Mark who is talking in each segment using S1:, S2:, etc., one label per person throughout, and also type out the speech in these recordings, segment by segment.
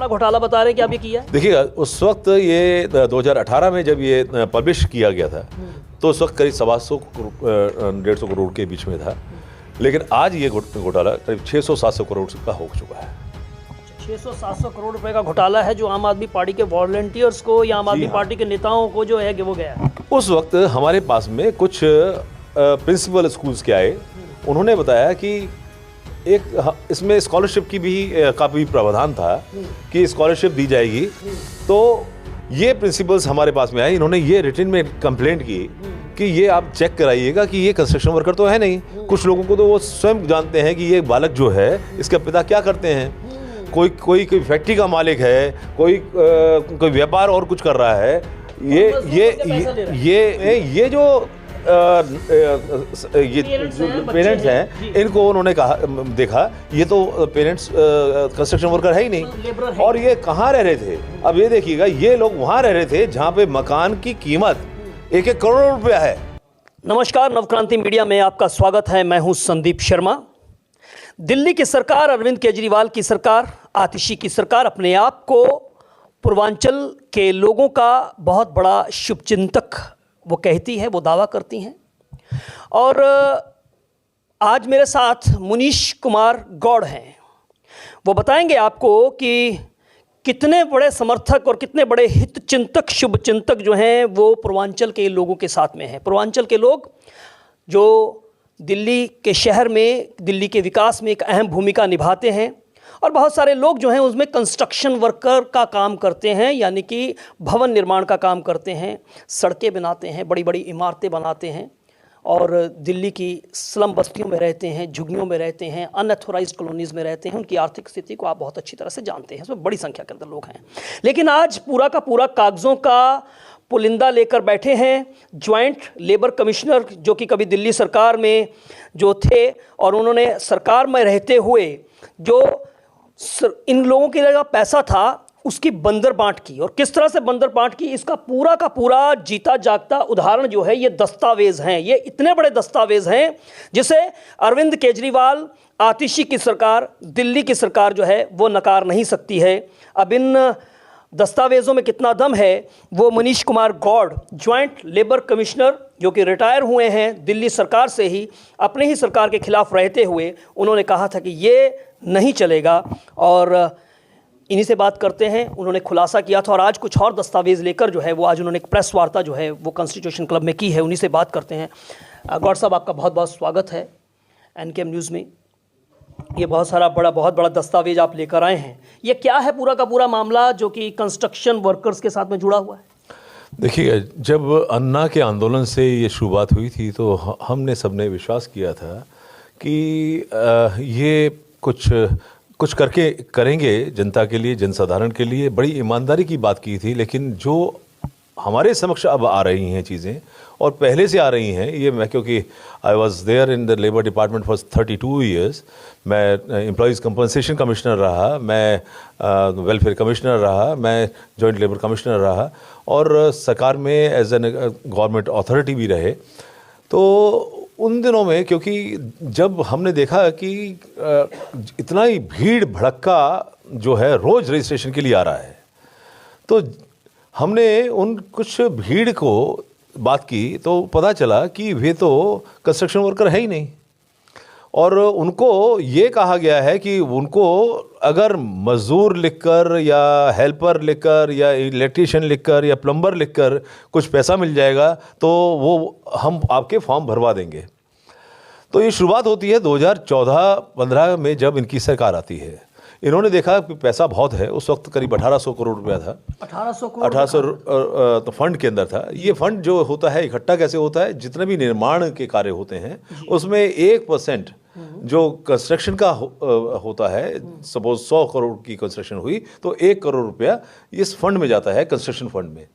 S1: बड़ा घोटाला बता रहे हैं कि आप ये किया है?
S2: देखिएगा, उस वक्त ये 2018 में जब ये पब्लिश किया गया था तो उस वक्त करीब 150 करोड़ के बीच में था, लेकिन आज ये घोटाला करीब 600-700 करोड़ का हो चुका है।
S1: 600-700 करोड़ रुपए का घोटाला है जो आम आदमी पार्टी के वॉलंटियर्स को या आम आदमी पार्टी के नेताओं को जो है कि वो गया है।
S2: उस वक्त हमारे पास में कुछ प्रिंसिपल स्कूल्स के आए, उन्होंने बताया कि एक इसमें स्कॉलरशिप की भी काफ़ी प्रावधान था कि स्कॉलरशिप दी जाएगी। तो ये प्रिंसिपल्स हमारे पास में आए, इन्होंने ये रिटन में कंप्लेंट की कि ये आप चेक कराइएगा कि ये कंस्ट्रक्शन वर्कर तो है नहीं। कुछ लोगों को तो वो स्वयं जानते हैं कि ये बालक जो है इसके पिता क्या करते हैं, कोई फैक्ट्री का मालिक है, कोई व्यापार और कुछ कर रहा है। ये जो पेरेंट्स हैं, इनको उन्होंने कहा, देखा ये तो पेरेंट्स कंस्ट्रक्शन वर्कर है ही नहीं, और ये कहाँ रह रहे थे। अब ये देखिएगा, ये लोग वहाँ रह रहे थे जहाँ पे मकान की कीमत 1-1 करोड़ रुपया है।
S1: नमस्कार, नवक्रांति मीडिया में आपका स्वागत है। मैं हूं संदीप शर्मा। दिल्ली की सरकार, अरविंद केजरीवाल की सरकार, आतिशी की सरकार अपने आप को पूर्वांचल के लोगों का बहुत बड़ा शुभचिंतक वो कहती है, वो दावा करती हैं। और आज मेरे साथ मुनीश कुमार गौड़ हैं। वो बताएंगे आपको कि कितने बड़े समर्थक और कितने बड़े हित चिंतक, शुभ चिंतक जो हैं वो पूर्वांचल के लोगों के साथ में हैं। पूर्वांचल के लोग जो दिल्ली के शहर में, दिल्ली के विकास में एक अहम भूमिका निभाते हैं, और बहुत सारे लोग जो हैं उसमें कंस्ट्रक्शन वर्कर का काम करते हैं, यानी कि भवन निर्माण का काम करते हैं, सड़कें बनाते हैं, बड़ी बड़ी इमारतें बनाते हैं, और दिल्ली की स्लम बस्तियों में रहते हैं, झुग्गियों में रहते हैं, अनऑथोराइज्ड कॉलोनीज़ में रहते हैं। उनकी आर्थिक स्थिति को आप बहुत अच्छी तरह से जानते हैं, इसमें बड़ी संख्या के अंदर लोग हैं। लेकिन आज पूरा का पूरा कागज़ों का पुलिंदा लेकर बैठे हैं ज्वाइंट लेबर कमिश्नर, जो कि कभी दिल्ली सरकार में जो थे, और उन्होंने सरकार में रहते हुए जो इन लोगों के लिए पैसा था उसकी बंदर बांट की, और किस तरह से बंदर बांट की इसका पूरा का पूरा जीता जागता उदाहरण जो है ये दस्तावेज हैं। ये इतने बड़े दस्तावेज हैं जिसे अरविंद केजरीवाल, आतिशी की सरकार, दिल्ली की सरकार जो है वो नकार नहीं सकती है। अब इन दस्तावेज़ों में कितना दम है वो Munish Kumar Gaur, joint labour commissioner, जो कि रिटायर हुए हैं दिल्ली सरकार से ही, अपने ही सरकार के खिलाफ रहते हुए उन्होंने कहा था कि ये नहीं चलेगा, और इन्हीं से बात करते हैं। उन्होंने खुलासा किया था, और आज कुछ और दस्तावेज़ लेकर जो है वो आज उन्होंने एक प्रेस वार्ता जो है वो कॉन्स्टिट्यूशन क्लब में की है, उन्हीं से बात करते हैं। गौड़ साहब, आपका बहुत बहुत स्वागत है एनकेएम न्यूज़ में। ये बहुत बड़ा दस्तावेज आप लेकर आए हैं। ये क्या है पूरा का पूरा मामला जो कि कंस्ट्रक्शन वर्कर्स के साथ में जुड़ा हुआ है?
S2: देखिए, जब अन्ना के आंदोलन से ये शुरुआत हुई थी तो हमने सबने विश्वास किया था कि ये कुछ करेंगे जनता के लिए, जनसाधारण के लिए। बड़ी ईमानदारी की बात की थी, लेकिन जो हमारे समक्ष अब आ रही हैं चीज़ें, और पहले से आ रही हैं, ये मैं, क्योंकि I was there in the labour department for 32 years. मैं एम्प्लॉयज़ कंपनसेशन कमिश्नर रहा, मैं वेलफेयर कमिश्नर रहा, मैं जॉइंट लेबर कमिश्नर रहा, और सरकार में एज एन गवर्नमेंट अथॉरिटी भी रहे। तो उन दिनों में, क्योंकि जब हमने देखा कि इतना ही भीड़ भड़क्का जो है रोज़ रजिस्ट्रेशन के लिए आ रहा है, तो हमने उन कुछ भीड़ को बात की तो पता चला कि वे तो कंस्ट्रक्शन वर्कर है ही नहीं, और उनको ये कहा गया है कि उनको अगर मज़दूर लिखकर या हेल्पर लिखकर या इलेक्ट्रीशियन लिखकर या प्लम्बर लिखकर कुछ पैसा मिल जाएगा तो वो हम आपके फॉर्म भरवा देंगे। तो ये शुरुआत होती है 2014-15 में, जब इनकी सरकार आती है। इन्होंने देखा कि पैसा बहुत है, उस वक्त करीब 1800 करोड़ रुपया था। 1800 तो फंड के अंदर था। ये फंड जो होता है इकट्ठा कैसे होता है, जितने भी निर्माण के कार्य होते हैं उसमें 1% जो कंस्ट्रक्शन का होता है, सपोज 100 करोड़ की कंस्ट्रक्शन हुई तो 1 करोड़ रुपया इस फंड में जाता है, कंस्ट्रक्शन फंड में।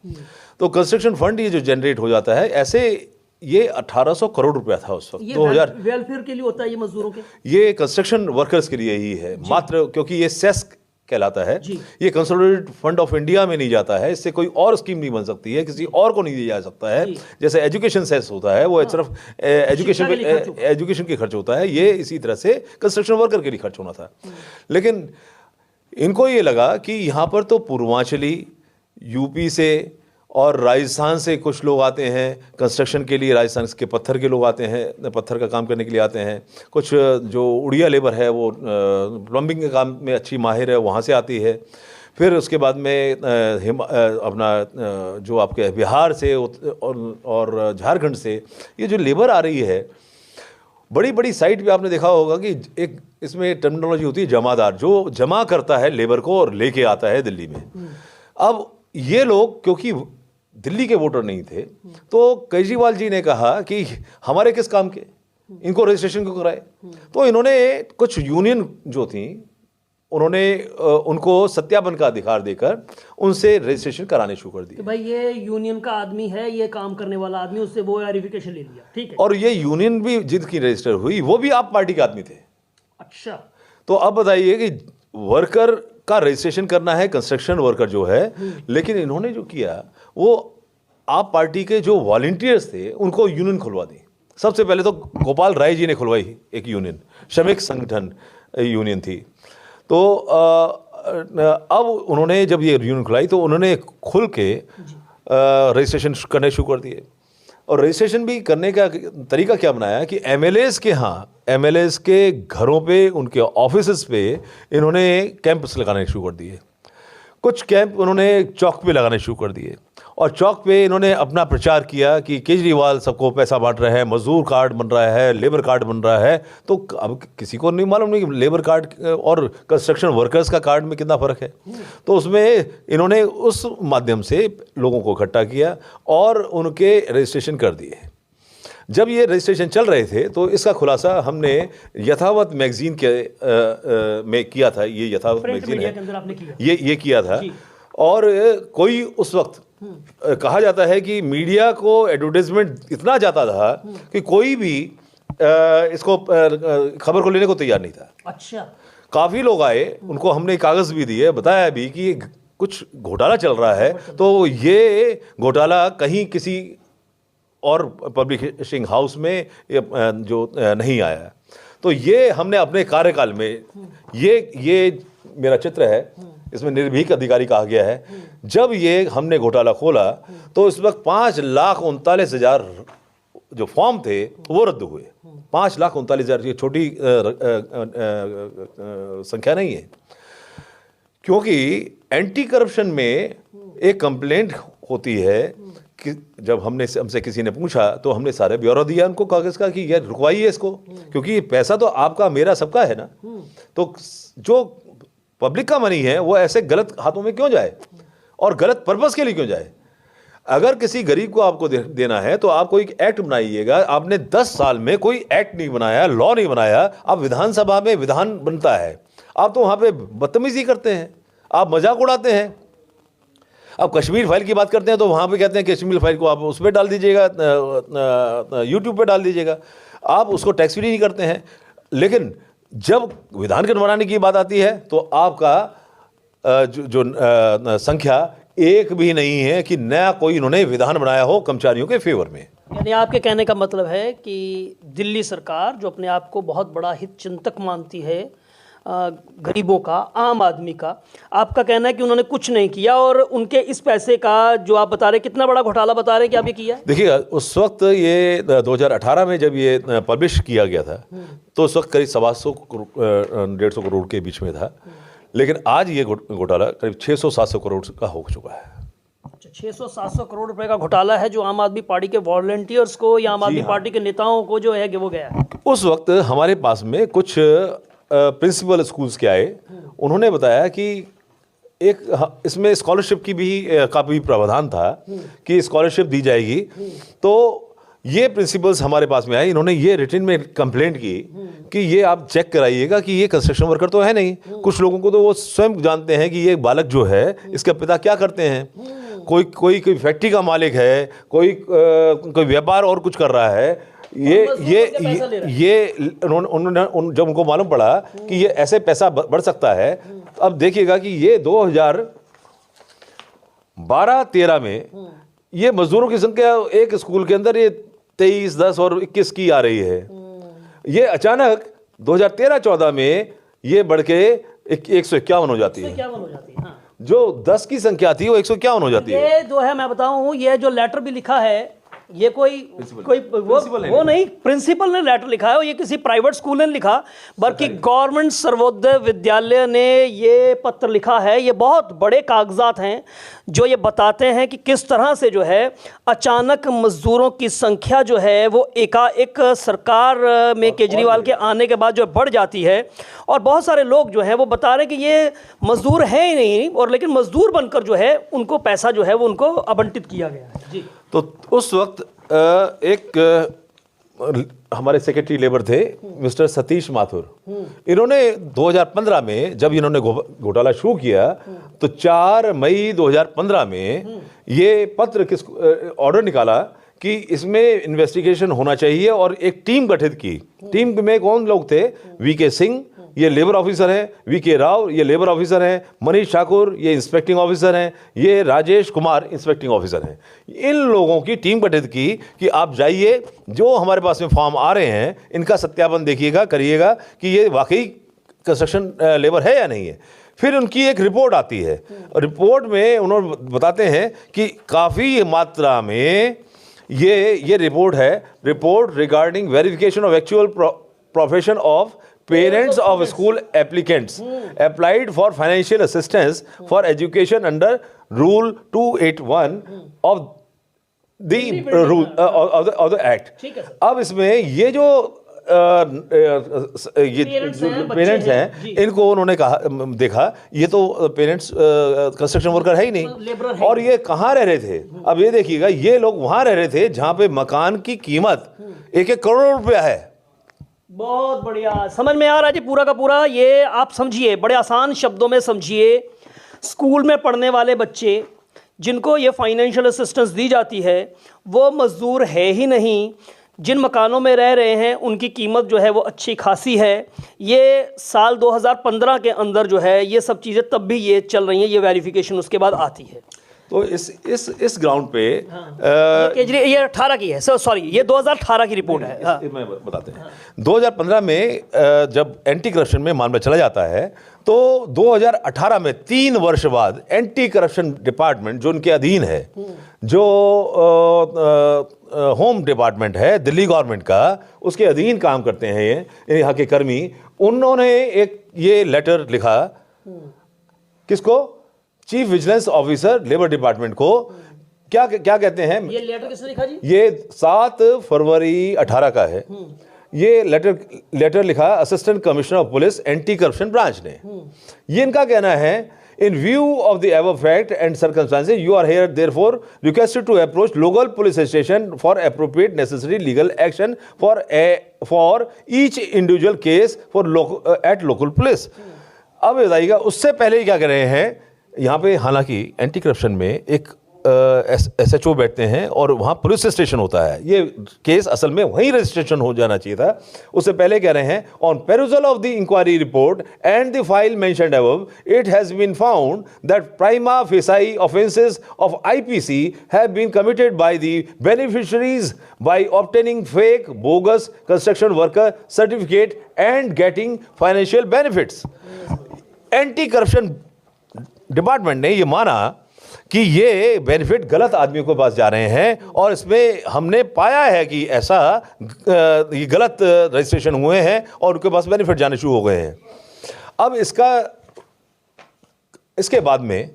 S2: तो कंस्ट्रक्शन फंड ये जो जनरेट हो जाता है, ऐसे ये 1800 करोड़ रुपया था उस वक्त। 2000
S1: वेलफेयर के लिए होता है, ये मजदूरों के,
S2: ये कंस्ट्रक्शन वर्कर्स के लिए ही है मात्र, क्योंकि ये सेस कहलाता है। ये कंसोलिडेटेड फंड ऑफ इंडिया में नहीं जाता है, इससे कोई और स्कीम नहीं बन सकती है, किसी और को नहीं दिया जा सकता है। जैसे एजुकेशन सेस होता है, वो सिर्फ एजुकेशन के खर्च होता है, ये इसी तरह से कंस्ट्रक्शन वर्कर के लिए खर्च होना था। लेकिन इनको ये लगा कि यहाँ पर तो पूर्वांचली, यूपी से और राजस्थान से कुछ लोग आते हैं कंस्ट्रक्शन के लिए, राजस्थान के पत्थर के लोग आते हैं, पत्थर का काम करने के लिए आते हैं, कुछ जो उड़िया लेबर है वो प्लम्बिंग के काम में अच्छी माहिर है वहाँ से आती है, फिर उसके बाद में अपना जो आपके बिहार से और झारखंड से ये जो लेबर आ रही है, बड़ी बड़ी साइट पे आपने देखा होगा कि एक इसमें टर्मिनोलॉजी होती है जमादार, जो जमा करता है लेबर को और लेके आता है दिल्ली में। अब ये लोग क्योंकि दिल्ली के वोटर नहीं थे, तो केजरीवाल जी ने कहा कि हमारे किस काम के, इनको रजिस्ट्रेशन क्यों कराए। तो इन्होंने कुछ यूनियन जो थी उन्होंने उनको सत्यापन का अधिकार देकर उनसे रजिस्ट्रेशन कराने शुरू कर दिए।
S1: तो भाई ये यूनियन का आदमी है, ये काम करने वाला आदमी, उससे वो वेरिफिकेशन ले लिया, ठीक है।
S2: और ये यूनियन भी जिनकी रजिस्टर हुई वो भी आप पार्टी के आदमी थे।
S1: अच्छा,
S2: तो अब बताइए कि वर्कर का रजिस्ट्रेशन करना है, कंस्ट्रक्शन वर्कर जो है, लेकिन इन्होंने जो किया वो आप पार्टी के जो वॉलंटियर्स थे उनको यूनियन खुलवा दी। सबसे पहले तो गोपाल राय जी ने खुलवाई एक यूनियन, श्रमिक संगठन यूनियन थी। तो अब उन्होंने जब ये यूनियन खुलाई तो उन्होंने खुल के रजिस्ट्रेशन करने शुरू कर दिए। और रजिस्ट्रेशन भी करने का तरीका क्या बनाया कि एमएलएस के एमएलएस के घरों पे, उनके ऑफिसेस पे इन्होंने कैंप्स लगाने शुरू कर दिए। कुछ कैंप उन्होंने चौक पे लगाने शुरू कर दिए और चौक पे इन्होंने अपना प्रचार किया कि केजरीवाल सबको पैसा बांट रहे हैं, मजदूर कार्ड बन रहा है, लेबर कार्ड बन रहा है। तो अब किसी को नहीं मालूम नहीं कि लेबर कार्ड और कंस्ट्रक्शन वर्कर्स का कार्ड में कितना फ़र्क है। तो उसमें इन्होंने उस माध्यम से लोगों को इकट्ठा किया और उनके रजिस्ट्रेशन कर दिए। जब ये रजिस्ट्रेशन चल रहे थे तो इसका खुलासा हमने यथावत मैगजीन के में किया था। ये यथावत मैगजीन है, ये किया था। और कोई उस वक्त कहा जाता है कि मीडिया को एडवर्टाइजमेंट इतना जाता था कि कोई भी इसको खबर को लेने को तैयार नहीं था।
S1: अच्छा,
S2: काफ़ी लोग आए, उनको हमने कागज़ भी दिए, बताया भी कि कुछ घोटाला चल रहा है, तो ये घोटाला कहीं किसी और पब्लिशिंग हाउस में जो नहीं आया। तो ये हमने अपने कार्यकाल में, ये मेरा चित्र है, इसमें निर्भीक अधिकारी कहा गया है। जब ये हमने घोटाला खोला तो इस वक्त 5,39,000 जो फॉर्म थे वो रद्द हुए। 5,39,000 ये छोटी संख्या नहीं है, क्योंकि एंटी करप्शन में एक कंप्लेंट होती है कि जब हमसे किसी ने पूछा तो हमने सारे ब्यौरा दिया उनको कागज का कि यार रुकवाइए इसको, क्योंकि पैसा तो आपका मेरा सबका है ना। तो जो पब्लिक का मनी है वो ऐसे गलत हाथों में क्यों जाए और गलत पर्पस के लिए क्यों जाए। अगर किसी गरीब को आपको देना है तो आप कोई एक्ट बनाइएगा। आपने 10 साल में कोई एक्ट नहीं बनाया, लॉ नहीं बनाया। आप विधानसभा में विधान बनता है, आप तो वहाँ पे बदतमीजी करते हैं, आप मजाक उड़ाते हैं। अब कश्मीर फाइल की बात करते हैं तो वहाँ पे कहते हैं कश्मीर फाइल को आप उस पर डाल दीजिएगा, यूट्यूब पे डाल दीजिएगा। आप उसको टैक्स फ्री नहीं करते हैं। लेकिन जब विधान बनाने की बात आती है तो आपका जो संख्या एक भी नहीं है कि नया कोई इन्होंने विधान बनाया हो कर्मचारियों के फेवर में।
S1: यानी आपके कहने का मतलब है कि दिल्ली सरकार जो अपने आप को बहुत बड़ा हित चिंतक मानती है गरीबों का, आम आदमी का, आपका कहना है कि उन्होंने कुछ नहीं किया और उनके इस पैसे का जो आप बता रहे कितना बड़ा घोटाला बता रहे हैं कि आप ये किया?
S2: देखिएगा, उस वक्त ये 2018 में जब ये पब्लिश किया गया था तो उस वक्त करीब 150 करोड़ के बीच में था। लेकिन आज ये घोटाला करीब 600-700 करोड़ का हो चुका है।
S1: 600-700 करोड़ रुपए का घोटाला है जो आम आदमी पार्टी के वॉलंटियर्स को या आम आदमी पार्टी के नेताओं को जो है कि वो गया है।
S2: उस वक्त हमारे पास में कुछ प्रिंसिपल स्कूल्स के आए, उन्होंने बताया कि एक इसमें स्कॉलरशिप की भी का भी प्रावधान था कि स्कॉलरशिप दी जाएगी। तो ये प्रिंसिपल्स हमारे पास में आए, इन्होंने ये रिटन में कंप्लेंट की कि ये आप चेक कराइएगा कि ये कंस्ट्रक्शन वर्कर तो है नहीं। कुछ लोगों को तो वो स्वयं जानते हैं कि ये बालक जो है इसका पिता क्या करते हैं। कोई फैक्ट्री का मालिक है, कोई व्यापार और कुछ कर रहा है। ये उन्होंने जब उनको मालूम पड़ा कि ये ऐसे पैसा बढ़ सकता है, अब देखिएगा कि ये 2012-13 में ये मजदूरों की संख्या एक स्कूल के अंदर ये 23, 10 और 21 की आ रही है। ये अचानक 2013-14 में ये बढ़ के 151 हो जाती है।
S1: 151 हो जाती है। हाँ।
S2: जो 10 की संख्या थी वो 151 हो जाती है।
S1: ये जो है मैं बताऊं, ये जो लेटर भी लिखा है, ये कोई वो नहीं प्रिंसिपल ने लेटर लिखा है, ये किसी प्राइवेट स्कूल ने लिखा, बल्कि गवर्नमेंट सर्वोदय विद्यालय ने ये पत्र लिखा है। ये बहुत बड़े कागजात हैं जो ये बताते हैं कि किस तरह से जो है अचानक मजदूरों की संख्या जो है वो एकाएक सरकार में केजरीवाल के आने के बाद जो बढ़ जाती है, और बहुत सारे लोग जो हैं वो बता रहे हैं कि ये मजदूर हैं ही नहीं, और लेकिन मजदूर बनकर जो है उनको पैसा जो है वो उनको आवंटित किया गया है। जी।
S2: तो उस वक्त हमारे सेक्रेटरी लेबर थे मिस्टर सतीश माथुर। इन्होंने 2015 में जब इन्होंने घोटाला शुरू किया तो 4 मई 2015 में ये पत्र किस ऑर्डर निकाला कि इसमें इन्वेस्टिगेशन होना चाहिए, और एक टीम गठित की। टीम में कौन लोग थे? वीके सिंह, ये लेबर ऑफिसर हैं, वीके राव, ये लेबर ऑफिसर हैं, मनीष ठाकुर, ये इंस्पेक्टिंग ऑफिसर हैं, ये राजेश कुमार इंस्पेक्टिंग ऑफिसर हैं। इन लोगों की टीम गठित की कि आप जाइए, जो हमारे पास में फॉर्म आ रहे हैं इनका सत्यापन देखिएगा, करिएगा कि ये वाकई कंस्ट्रक्शन लेबर है या नहीं है। फिर उनकी एक रिपोर्ट आती है, रिपोर्ट में उन्होंने बताते हैं कि काफ़ी मात्रा में ये रिपोर्ट है, report regarding verification of actual profession of parents of school applicants applied for financial assistance for education under rule 281 of the rule of the act। अब इसमें ये जो पेरेंट्स हैं इनको उन्होंने कहा, देखा ये तो पेरेंट्स कंस्ट्रक्शन वर्कर है ही नहीं, और ये कहाँ रह रहे थे? अब ये देखिएगा, ये लोग वहाँ रह रहे थे जहाँ पे मकान की कीमत 1-1 करोड़ रुपया है।
S1: बहुत बढ़िया, समझ में आ रहा है जी पूरा का पूरा। ये आप समझिए, बड़े आसान शब्दों में समझिए, स्कूल में पढ़ने वाले बच्चे जिनको ये फाइनेंशियल असिस्टेंस दी जाती है वो मजदूर है ही नहीं, जिन मकानों में रह रहे हैं उनकी कीमत जो है वो अच्छी खासी है। ये साल 2015 के अंदर जो है ये सब चीज़ें तब भी ये चल रही हैं, ये वेरिफिकेशन उसके बाद आती है।
S2: तो इस ग्राउंड पे
S1: केजरीवाल ये 18 की है, सॉरी ये 2018 की रिपोर्ट है। हाँ।
S2: मैं बताते हैं 2015 में जब एंटी करप्शन में मामला चला जाता है तो 2018 में 3 वर्ष बाद एंटी करप्शन डिपार्टमेंट जो उनके अधीन है, जो होम डिपार्टमेंट है दिल्ली गवर्नमेंट का, उसके अधीन काम करते हैं ये यहाँ के कर्मी, उन्होंने एक ये लेटर लिखा किसको? Chief vigilance officer labour department को। क्या कहते हैं?
S1: ये लेटर किसने लिखा जी?
S2: ये 7 फरवरी 18 का है। ये लेटर लिखा assistant commissioner of police anti corruption branch ने। ये इनका कहना है, in view of the above fact and circumstances you are here therefore requested to approach local police station for appropriate necessary legal action for each individual case for at local police. अब बताइएगा, उससे पहले क्या कर रहे हैं यहाँ पे? हालांकि एंटी करप्शन में एक SHO बैठते हैं और वहाँ पुलिस स्टेशन होता है, ये केस असल में वहीं रजिस्ट्रेशन हो जाना चाहिए था। उससे पहले कह रहे हैं, on perusal of the inquiry report and the file mentioned above it has been found that prima facie offences of IPC have been committed by the beneficiaries by obtaining fake bogus construction worker certificate and getting financial benefits. Anti corruption department ने ये माना कि ये benefit गलत आदमियों के पास जा रहे हैं, और इसमें हमने पाया है कि ऐसा ये गलत रजिस्ट्रेशन हुए हैं और उनके पास बेनिफिट जाने शुरू हो गए हैं। अब इसके बाद में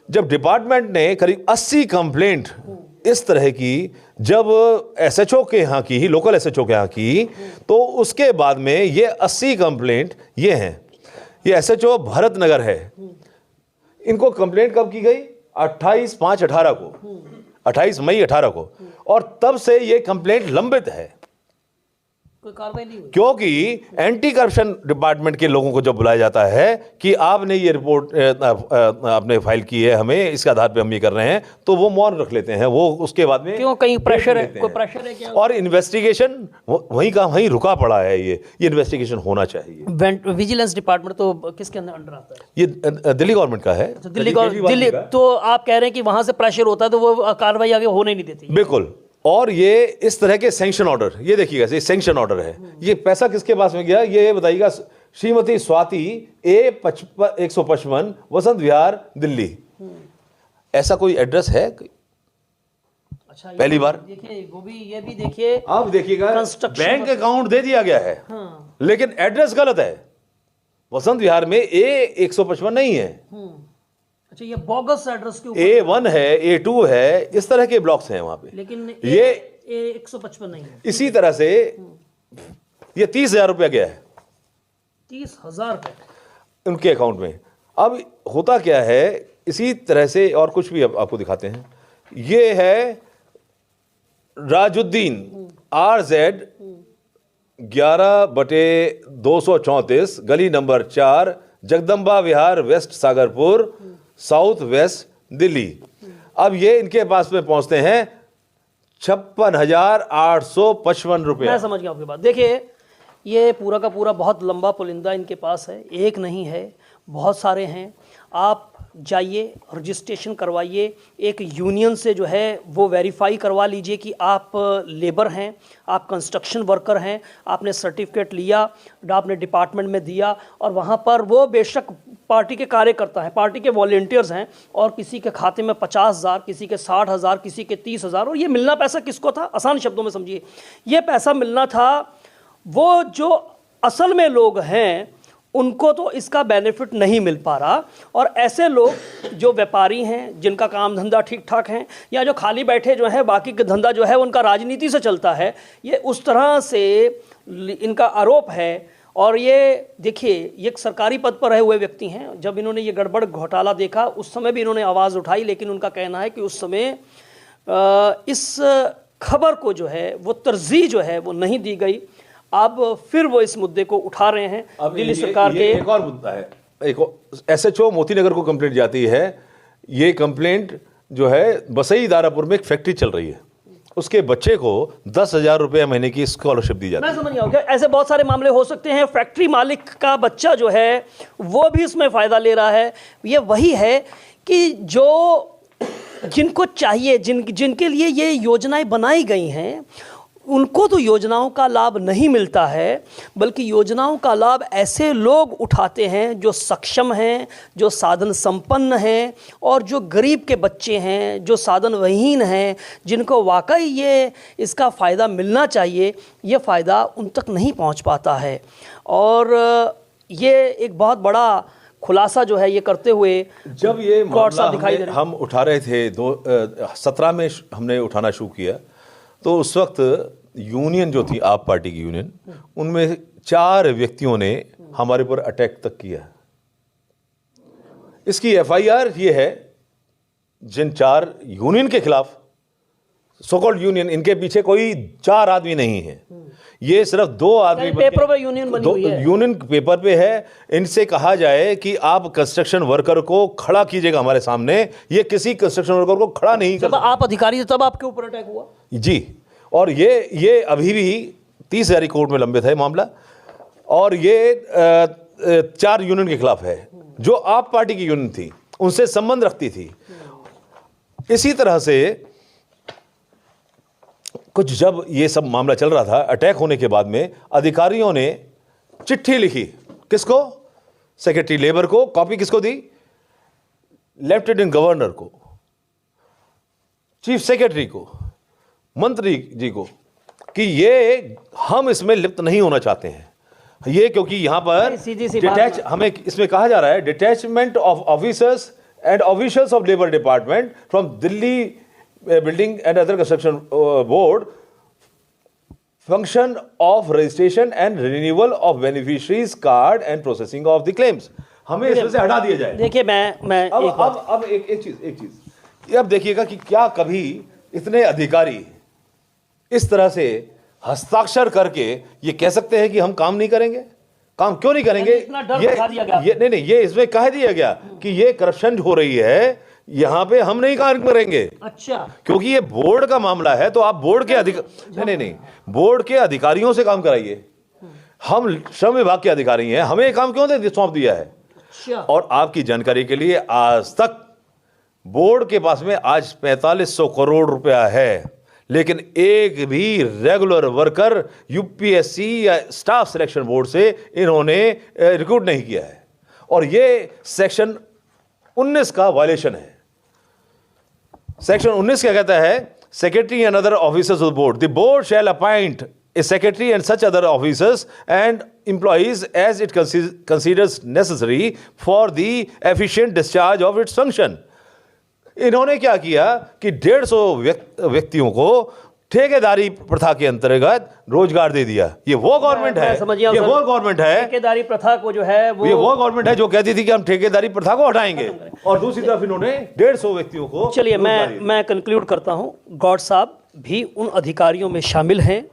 S2: जब डिपार्टमेंट ने करीब 80 कंप्लेंट इस तरह की जब SHO के यहाँ की ही, लोकल SHO के यहाँ की, तो उसके बाद में ये 80 कंप्लेंट ये हैं। ये SHO भरत नगर है। इनको कंप्लेंट कब की गई? 28/5/18 को, 28 मई 18 को, और तब से ये कंप्लेंट लंबित है।
S1: कोई कार्रवाई नहीं हुई,
S2: क्योंकि एंटी करप्शन डिपार्टमेंट के लोगों को जब बुलाया जाता है कि आपने ये रिपोर्ट आपने फाइल की है, हमें इसके आधार पे हम ये कर रहे हैं, तो वो मौन रख लेते हैं। वो उसके बाद में
S1: क्यों, कहीं प्रेशर है, कोई प्रेशर है क्या?
S2: और इन्वेस्टिगेशन वहीं का वहीं रुका पड़ा है। ये इन्वेस्टिगेशन होना चाहिए।
S1: विजिलेंस डिपार्टमेंट तो किसके अंडर आता है?
S2: ये दिल्ली गवर्नमेंट का है।
S1: तो दिल्ली, तो आप कह रहे हैं कि वहां से प्रेशर होता है तो वो कार्रवाई आगे होने नहीं देती?
S2: बिल्कुल। और ये इस तरह के सैंक्शन ऑर्डर, ये देखिएगा, ये सैंक्शन ऑर्डर है। ये पैसा किसके पास में गया ये बताइएगा? श्रीमती स्वाति A155 वसंत विहार दिल्ली। ऐसा कोई एड्रेस है?
S1: अच्छा,
S2: पहली बार
S1: देखिए, वो भी, ये भी देखिए,
S2: आप देखिएगा, बैंक अकाउंट दे दिया गया है,
S1: हाँ,
S2: लेकिन एड्रेस गलत है। वसंत विहार में A155 नहीं है,
S1: अच्छा, ये बोगस एड्रेस के ऊपर
S2: A1 है, A2 है, इस तरह के ब्लॉक्स हैं वहां पे,
S1: लेकिन
S2: ये
S1: 155 नहीं है।
S2: इसी तरह से ये 30,000 रुपया गया है
S1: 30,000 रुपये
S2: उनके अकाउंट में। अब होता क्या है, इसी तरह से और कुछ भी अब आपको दिखाते हैं। ये है राजुद्दीन RZ 11/234, गली number 4, Jagdamba Vihar, west Sagarpur, south west Delhi. अब ये इनके पास में पहुंचते हैं 56,855 रुपये।
S1: मैं समझ गया आपकी बात। देखिए, ये पूरा का पूरा बहुत लंबा पुलिंदा इनके पास है, एक नहीं है, बहुत सारे हैं। आप जाइए, रजिस्ट्रेशन करवाइए, एक यूनियन से जो है वो वेरीफाई करवा लीजिए कि आप लेबर हैं, आप कंस्ट्रक्शन वर्कर हैं, आपने सर्टिफिकेट लिया, आपने डिपार्टमेंट में दिया, और वहाँ पर वो बेशक पार्टी के कार्यकर्ता हैं, पार्टी के वॉलंटियर्स हैं, और किसी के खाते में 50,000, किसी के 60,000, किसी के 30,000। और ये मिलना पैसा किसको था? आसान शब्दों में समझिए, ये पैसा मिलना था वो जो असल में लोग हैं, उनको तो इसका बेनिफिट नहीं मिल पा रहा। और ऐसे लोग जो व्यापारी हैं, जिनका काम धंधा ठीक ठाक है, या जो खाली बैठे जो है, बाकी का धंधा जो है उनका राजनीति से चलता है, ये उस तरह से इनका आरोप है। और ये देखिए, ये एक सरकारी पद पर रहे हुए व्यक्ति हैं। जब इन्होंने ये गड़बड़ घोटाला देखा, उस समय भी इन्होंने आवाज़ उठाई, लेकिन उनका कहना है कि उस समय इस खबर को जो है वो तरजीह जो है वो नहीं दी गई। अब फिर वो इस मुद्दे को उठा रहे हैं दिल्ली सरकार के।
S2: एक और मुद्दा है, एक SHO मोतीनगर को कंप्लेंट जाती है। ये कंप्लेंट जो है, बसई दारापुर में एक फैक्ट्री चल रही है, उसके बच्चे को 10,000 रुपये महीने की स्कॉलरशिप दी जाती है।
S1: मैं समझ गया, ऐसे बहुत सारे मामले हो सकते हैं। फैक्ट्री मालिक का बच्चा जो है वो भी इसमें फ़ायदा ले रहा है। ये वही है कि जो जिनको चाहिए, जिनके लिए ये योजनाएं बनाई गई हैं, उनको तो योजनाओं का लाभ नहीं मिलता है, बल्कि योजनाओं का लाभ ऐसे लोग उठाते हैं जो सक्षम हैं, जो साधन संपन्न हैं, और जो गरीब के बच्चे हैं, जो साधन विहीन हैं, जिनको वाकई ये इसका फ़ायदा मिलना चाहिए, ये फ़ायदा उन तक नहीं पहुंच पाता है। और ये एक बहुत बड़ा खुलासा जो है ये करते हुए
S2: जब ये मामला
S1: दिखाई दे रहा है।
S2: हम उठा रहे थे 2017 में हमने उठाना शुरू किया, तो उस वक्त यूनियन जो थी, आप पार्टी की यूनियन, उनमें 4 व्यक्तियों ने हमारे ऊपर अटैक तक किया। इसकी FIR ये है, जिन 4 यूनियन के खिलाफ, सो कॉल्ड यूनियन, इनके पीछे कोई 4 आदमी नहीं है, ये सिर्फ 2 आदमी
S1: पेपर पे यूनियन बनी हुई है।
S2: यूनियन पेपर पे है। इनसे कहा जाए कि आप कंस्ट्रक्शन वर्कर को खड़ा कीजिएगा हमारे सामने, ये किसी कंस्ट्रक्शन वर्कर को खड़ा नहीं कर।
S1: जब आप अधिकारी थे तब आपके ऊपर अटैक हुआ?
S2: जी, और ये अभी भी 30,000 कोर्ट में लंबित है मामला, और ये 4 यूनियन के खिलाफ है जो आप पार्टी की यूनियन थी, उनसे संबंध रखती थी। इसी तरह से कुछ जब ये सब मामला चल रहा था, अटैक होने के बाद में अधिकारियों ने चिट्ठी लिखी, किसको? सेक्रेटरी लेबर को। कॉपी किसको दी? लेफ्टिनेंट गवर्नर को, चीफ सेक्रेटरी को, मंत्री जी को, कि ये हम इसमें लिप्त नहीं होना चाहते हैं। ये क्योंकि यहां पर डिटैच, हमें इसमें कहा जा रहा है, detachment of officers and officials of labour department from Delhi building and other construction board, function of registration and renewal of beneficiaries card and processing of the claims, हमें इसमें से हटा दिया जाए।
S1: देखिए, मैं
S2: अब एक चीज अब देखिएगा कि क्या कभी इतने अधिकारी इस तरह से हस्ताक्षर करके ये कह सकते हैं कि हम काम नहीं करेंगे? काम क्यों नहीं करेंगे? ये इसमें कह दिया गया कि ये करप्शन हो रही है, यहां पे हम नहीं काम करेंगे।
S1: अच्छा,
S2: क्योंकि ये बोर्ड का मामला है, तो आप बोर्ड के नहीं, बोर्ड के अधिकारियों से काम कराइए। हम श्रम विभाग के अधिकारी हैं, हमें काम क्यों सौंप दिया है?
S1: अच्छा।
S2: और आपकी जानकारी के लिए, आज तक बोर्ड के पास में आज 4500 करोड़ रुपया है, लेकिन एक भी रेगुलर वर्कर यूपीएससी या स्टाफ सिलेक्शन बोर्ड से इन्होंने रिक्रूट नहीं किया है, और ये सेक्शन 19 का वायलेशन है। सेक्शन 19 क्या कहता है? Secretary and other officers of the board, the board shall appoint a secretary and such other officers and employees as it considers necessary for the efficient discharge of its function. इन्होंने क्या किया कि 150 व्यक्तियों को ठेकेदारी प्रथा के अंतर्गत रोजगार दे दिया। ये वो गवर्नमेंट है, ये वो गवर्नमेंट है,
S1: ठेकेदारी प्रथा को जो है
S2: ये वो गवर्नमेंट है जो कहती थी कि हम ठेकेदारी प्रथा को हटाएंगे, और दूसरी तरफ इन्होंने 150 व्यक्तियों को।
S1: चलिए मैं कंक्लूड करता हूं। गौड़ साहब भी उन अधिकारियों में शामिल हैं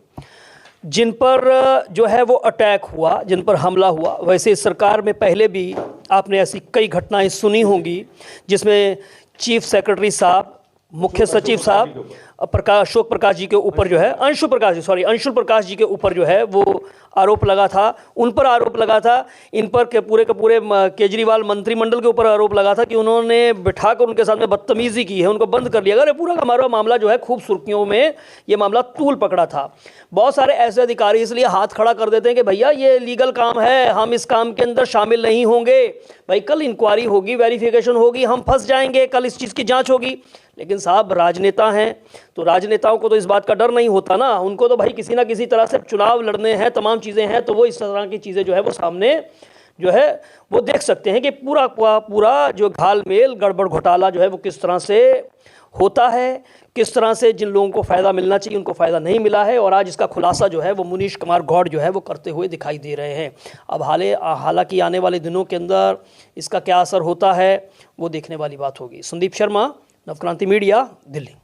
S1: जिन पर जो है वो अटैक हुआ, जिन पर हमला हुआ। वैसे सरकार में पहले भी आपने ऐसी कई घटनाएं सुनी होंगी जिसमें चीफ सेक्रेटरी साहब, मुख्य सचिव साहब अशोक प्रकाश जी के ऊपर जो है, अंशुल प्रकाश जी के ऊपर जो है वो आरोप लगा था, उन पर आरोप लगा था, इन पर के पूरे केजरीवाल मंत्रिमंडल के ऊपर आरोप लगा था कि उन्होंने बिठाकर उनके सामने बदतमीजी की है, उनको बंद कर लिया। अगर पूरा हमारा मामला जो है खूब सुर्खियों में ये मामला तूल पकड़ा था। बहुत सारे ऐसे अधिकारी इसलिए हाथ खड़ा कर देते हैं कि भैया ये लीगल काम है, हम इस काम के अंदर शामिल नहीं होंगे, भाई कल इंक्वायरी होगी, वेरिफिकेशन होगी, हम फंस जाएंगे, कल इस चीज़ की जांच होगी। लेकिन साहब राजनेता हैं तो राजनेताओं को तो इस बात का डर नहीं होता ना, उनको तो भाई किसी ना किसी तरह से चुनाव लड़ने हैं, तमाम चीज़ें हैं, तो वो इस तरह की चीज़ें जो है वो सामने जो है वो देख सकते हैं कि पूरा जो घालमेल गड़बड़ घोटाला जो है वो किस तरह से होता है, किस तरह से जिन लोगों को फ़ायदा मिलना चाहिए उनको फ़ायदा नहीं मिला है। और आज इसका खुलासा जो है वो मुनीश कुमार गौड़ जो है वो करते हुए दिखाई दे रहे हैं। अब हालांकि आने वाले दिनों के अंदर इसका क्या असर होता है वो देखने वाली बात होगी। संदीप शर्मा, नवक्रांति मीडिया, दिल्ली।